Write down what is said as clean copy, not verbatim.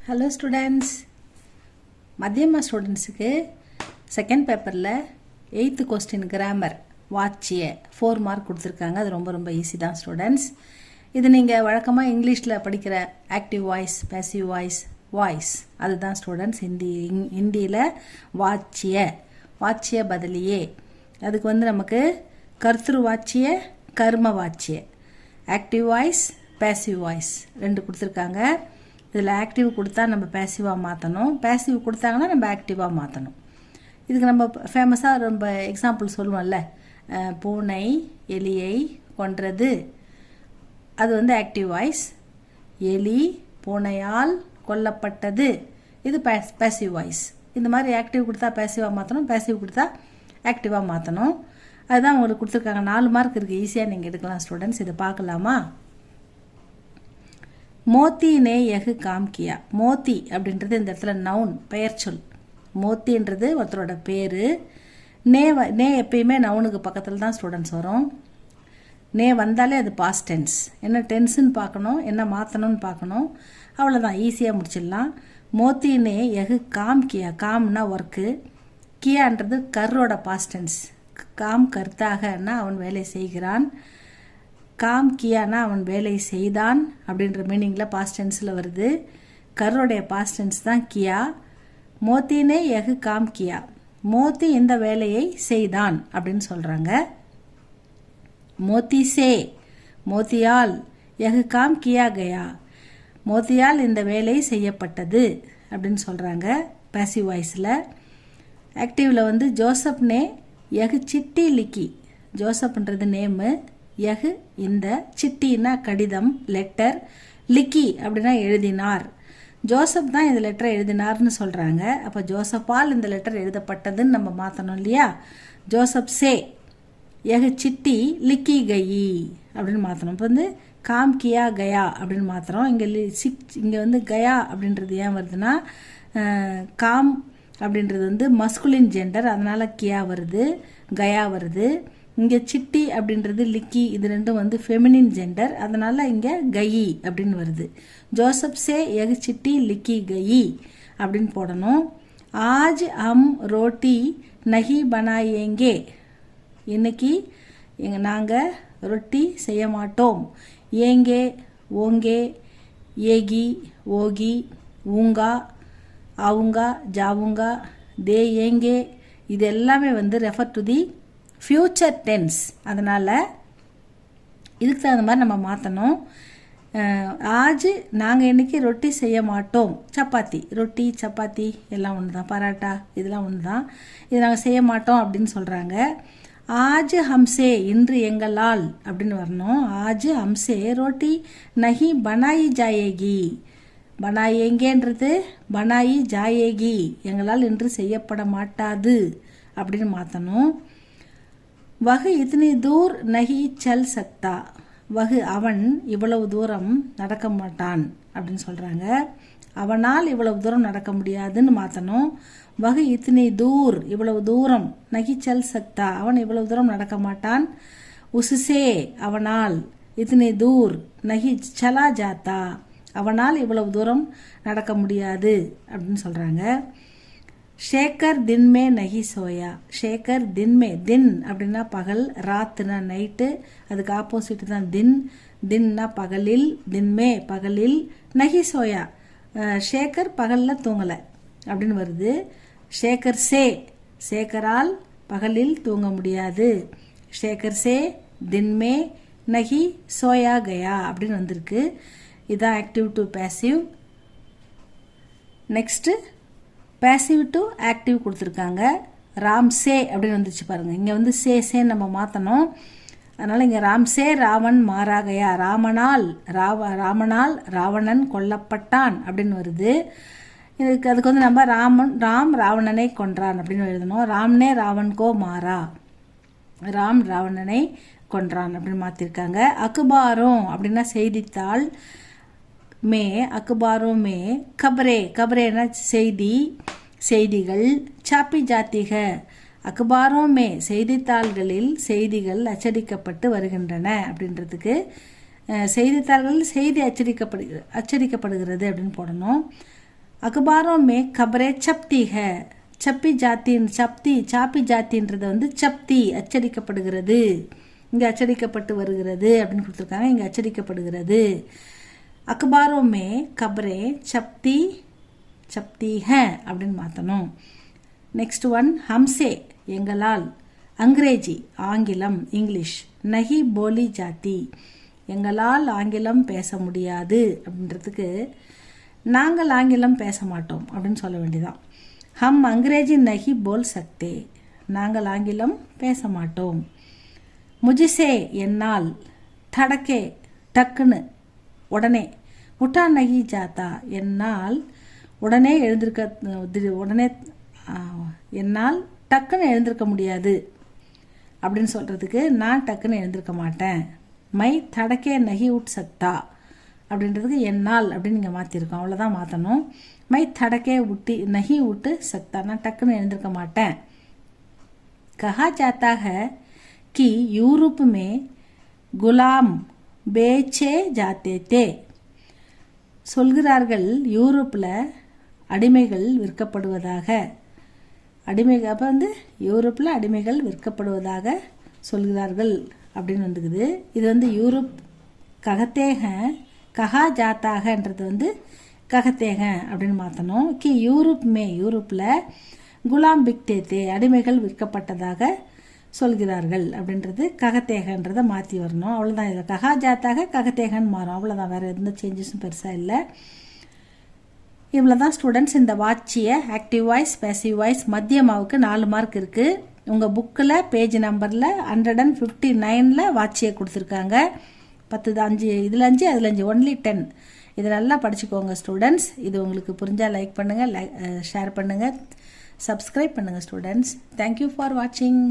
Hello students, மத்தியமா ஸ்டூடெண்ட்ஸுக்கு second பேப்பரில் 8th question grammar வாட்சிய 4 mark கொடுத்துருக்காங்க. அது ரொம்ப ஈஸி தான் ஸ்டூடெண்ட்ஸ். இது நீங்கள் வழக்கமாக இங்கிலீஷில் படிக்கிற ஆக்டிவ் வாய்ஸ், பேசிவ் வாய்ஸ் அதுதான் ஸ்டூடெண்ட்ஸ். ஹிந்தியில் வாட்சிய பதிலியே. அதுக்கு நமக்கு கர்த்திரு வாட்சிய, கர்ம வாட்சிய, ஆக்டிவ் வாய்ஸ், பேசிவ் வாய்ஸ் 2 கொடுத்துருக்காங்க. இதில் ஆக்டிவ் கொடுத்தா நம்ம பேசிவாக மாற்றணும், பேசிவ் கொடுத்தாங்கன்னா நம்ம ஆக்டிவாக மாற்றணும். இதுக்கு நம்ம ஃபேமஸாக ரொம்ப எக்ஸாம்பிள் சொல்லுவோம்ல, பூனை எலியை கொன்றது, அது ஆக்டிவ் வாய்ஸ். எலி பூனையால் கொல்லப்பட்டது, இது பேசிவ் வாய்ஸ். இந்த மாதிரி ஆக்டிவ் கொடுத்தா பேசிவாக மாற்றணும், பேசிவ் கொடுத்தா ஆக்டிவாக மாற்றணும். அதுதான் உங்களுக்கு கொடுத்துருக்காங்க. 4 மார்க் இருக்குது. ஈஸியாக நீங்கள் எடுக்கலாம் ஸ்டூடெண்ட்ஸ். இதை பார்க்கலாமா? மோத்தி நே யகு காம் கியா. மோத்தி அப்படின்றது இந்த இடத்துல நவுன், பெயர் சொல். மோத்தின்றது ஒருத்தரோட பேர். நே எப்பயுமே நவுனுக்கு பக்கத்தில் தான் ஸ்டூடெண்ட்ஸ் வரும். நே வந்தாலே அது பாஸ்ட் டென்ஸ். என்ன டென்ஸுன்னு பார்க்கணும், என்ன மாற்றணும்னு பார்க்கணும். அவ்வளோதான், ஈஸியாக முடிச்சிடலாம். மோத்தி நே யகு காம் கியா. காம்னா ஒர்க்கு, கியான்றது கர்ரோட பாஸ்ட் டென்ஸ். காம் கர்த்தாகனா அவன் வேலை செய்கிறான், காம் கியானா அவன் வேலை செய்தான் அப்படின்ற மீனிங்கில் பாஸ்ட் டென்ஸில் வருது. கர்ரோடைய பாஸ்ட் டென்ஸ் தான் கியா. மோத்தினே யகு காம் கியா. மோத்தி இந்த வேலையை செய்தான் அப்படின்னு சொல்கிறாங்க. மோத்தி சே, மோத்தியால், யகு காம் கியா கயா, மோத்தியால் இந்த வேலை செய்யப்பட்டது அப்படின்னு சொல்கிறாங்க பேசிவ் வாய்ஸில். ஆக்டிவில் ஜோசப்னே யகு சிட்டி லிக்கி. ஜோசப்ன்றது நேமு, யகு இந்த, சிட்டின்னா கடிதம், லெட்டர், லிக்கி அப்படின்னா எழுதினார். ஜோசப் தான் இந்த லெட்டரை எழுதினார்னு சொல்கிறாங்க. அப்போ ஜோசப்பால் இந்த லெட்டர் எழுதப்பட்டதுன்னு நம்ம மாற்றணும் இல்லையா? ஜோசப் சே யகு சிட்டி லிக்கி கயி அப்படின்னு மாற்றணும். இப்போ காம் கியா கயா அப்படின்னு மாற்றுறோம். இங்கே கயா அப்படின்றது ஏன் வருதுன்னா, காம் அப்படின்றது மஸ்குலின் ஜெண்டர், அதனால் கியா வருது, கயா வருது. இங்கே சிட்டி அப்படின்றது லிக்கி, இது ரெண்டும் ஃபெமினின் ஜெண்டர், அதனால் இங்கே கயி அப்படின்னு வருது. ஜோசப் சே யகு சிட்டி லிக்கி கயி அப்படின்னு போடணும். ஆஜ் ஹம் ரோட்டி நஹி பனாயேங்கே. இன்னைக்கு நாங்கள் ரொட்டி செய்ய மாட்டோம். ஏங்கே, ஓங்கே, ஏகி, ஓகி, ஊங்கா, ஆவுங்கா, ஜாவுங்கா, தே ஏங்கே, இது எல்லாமே refer to the future tense. அதனால் இதுக்கு தகுந்த மாதிரி நம்ம மாற்றணும். ஆஜ் நாங்கள் இன்றைக்கி ரொட்டி செய்ய மாட்டோம். சப்பாத்தி, ரொட்டி சப்பாத்தி எல்லாம் ஒன்று தான், பராட்டா இதெல்லாம் ஒன்று தான். இது நாங்கள் செய்ய மாட்டோம் அப்படின்னு சொல்கிறாங்க. ஆஜ் ஹம்சே இன்று எங்களால் அப்படின்னு வரணும். ஆஜ் ஹம்சே ரோட்டி நஹி பனாயி ஜாயேகி. பனாயேங்கேன்றது பனாயி ஜாயேகி, எங்களால் இன்று செய்யப்பட மாட்டாது அப்படின்னு மாற்றணும். வகு இத்தனி தூர் நஹி சல் சக்தா. வகு அவன் இவ்வளவு தூரம் நடக்க மாட்டான் அப்படின்னு சொல்கிறாங்க. அவனால் இவ்வளவு தூரம் நடக்க முடியாதுன்னு மாற்றணும். வகு இத்தனி தூர் இவ்வளவு தூரம், நஹி சல் சக்தா அவன் இவ்வளவு தூரம் நடக்க மாட்டான். உசுசே அவனால், இத்தனி தூர் நஹி சலா ஜாத்தா அவனால் இவ்வளவு தூரம் நடக்க முடியாது அப்படின்னு சொல்கிறாங்க. ஷேகர் தின்மே நஹி சோயா. ஷேகர் தின்மே, தின் அப்படின்னா பகல், ராத்துனா நைட்டு, அதுக்கு ஆப்போசிட் தான் தின். தின்னா பகலில், தின்மே பகலில், நஹி சோயா ஷேகர் பகலில் தூங்கலை அப்படின்னு வருது. ஷேகர் சே, ஷேகரால் பகலில் தூங்க முடியாது. ஷேகர் சே தின்மே நஹி சோயா கயா அப்படின்னு வந்திருக்கு. இதான் active to passive. Next passive to active கொடுத்துருக்காங்க. ராம் சே அப்படின்னு வந்துச்சு பாருங்கள். இங்கே சேன்னு நம்ம மாற்றணும். அதனால் இங்கே ராம் சே ராவன் மாறாகையா. ராமனால் ராவணன் கொல்லப்பட்டான் அப்படின்னு வருது. அதுக்கு நம்ம ராம் ராவணனை கொன்றான் அப்படின்னு எழுதணும். ராம்னே ராவன்கோ மாறா, ராம் ராவணனை கொன்றான் அப்படின்னு மாற்றிருக்காங்க. அக்குபாரும் அப்படின்னா செய்தித்தாள். மே அக்குபாரும் மே கபரே, கபரேனா செய்தி, செய்திகள். சாப்பி ஜாத்திக அக்குபாரும் மே செய்தித்தாள்களில் செய்திகள் அச்சடிக்கப்பட்டு வருகின்றன அப்படின்றதுக்கு செய்தித்தாள்களில் செய்தி அச்சடிக்கப்படுகிறது அப்படின்னு போடணும். अखबारों में खबरें छपती है சாப்பி ஜாத்தின்றது வந்து சப்தி அச்சடிக்கப்படுகிறது, இங்கே அச்சடிக்கப்பட்டு வருகிறது அப்படின்னு கொடுத்துருக்காங்க. இங்கே அச்சடிக்கப்படுகிறது. அக்பாரோं में खबरें छपती है அப்படின்னு மாற்றணும். நெக்ஸ்ட் ஒன் ஹம்சே எங்களால், அங்கிரேஜி ஆங்கிலம் இங்கிலீஷ், நஹி போலி ஜாத்தி எங்களால் ஆங்கிலம் பேச முடியாது அப்படின்றதுக்கு நாங்கள் ஆங்கிலம் பேச மாட்டோம் அப்படின்னு சொல்ல வேண்டியதான். ஹம் அங்கிரேஜி நஹி போல் சக்தே நாங்கள் ஆங்கிலம் பேச மாட்டோம். முஜிசே என்னால், தடக்கே டக்குன்னு உடனே, உட்டா நஹி ஜாத்தா என்னால் உடனே என்னால் டக்குன்னு எழுந்திருக்க முடியாது அப்படின்னு சொல்கிறதுக்கு நான் டக்குன்னு எழுந்திருக்க மாட்டேன். மை தடக்கே நஹி உட் சக்தா அப்படின்றதுக்கு என்னால் அப்படின்னு நீங்கள் மாற்றிருக்கோம், அவ்வளோதான் மாற்றணும். மை தடக்கே நஹி உட்டு சக்தா நான் டக்குன்னு எழுந்திருக்க மாட்டேன். கஹா ஜாத்தா ஹை कि यूरोप में गुलाम बेचे जाते थे சொல்கிறார்கள் யூரோப்பில் அடிமைகள் விற்கப்படுவதாக. அடிமைகள் அப்போ வந்து யூரோப்பில் அடிமைகள் விற்கப்படுவதாக சொல்கிறார்கள் அப்படின்னு வந்துக்குது. இது வந்து யூரோப் ககத்தேக, கஹா ஜாத்தாகன்றது வந்து ககத்தேக அப்படின்னு மாற்றணும். கி யூரோப்பில் குலாம் பிக்தேத்தே அடிமைகள் விற்கப்பட்டதாக சொல்கிறார்கள் அப்படின்றது ககத்தேகன்றதை மாற்றி வரணும். அவ்வளோதான். இதில் கஹா ஜாத்தாக ககத்தேகன்னு மாறும், அவ்வளோதான். வேறு எந்த சேஞ்சஸும் பெருசாக இல்லை. இவ்வளோ தான் ஸ்டூடெண்ட்ஸ். இந்த வாட்சியை ஆக்டிவ் வாய்ஸ், பேசிவ் வாய்ஸ், மத்தியமாவுக்கு 4 மார்க் இருக்குது. உங்கள் புக்கில் பேஜ் நம்பரில் 159 வாட்சியை கொடுத்துருக்காங்க. 10 5 இதில் 5 அதில் 5 ஒன்லி 10. இதை நல்லா படிச்சுக்கோங்க ஸ்டூடெண்ட்ஸ். இது உங்களுக்கு புரிஞ்சால் லைக் பண்ணுங்கள், ஷேர் பண்ணுங்கள், சப்ஸ்கிரைப் பண்ணுங்கள் ஸ்டூடெண்ட்ஸ். தேங்க்யூ ஃபார் வாட்சிங்.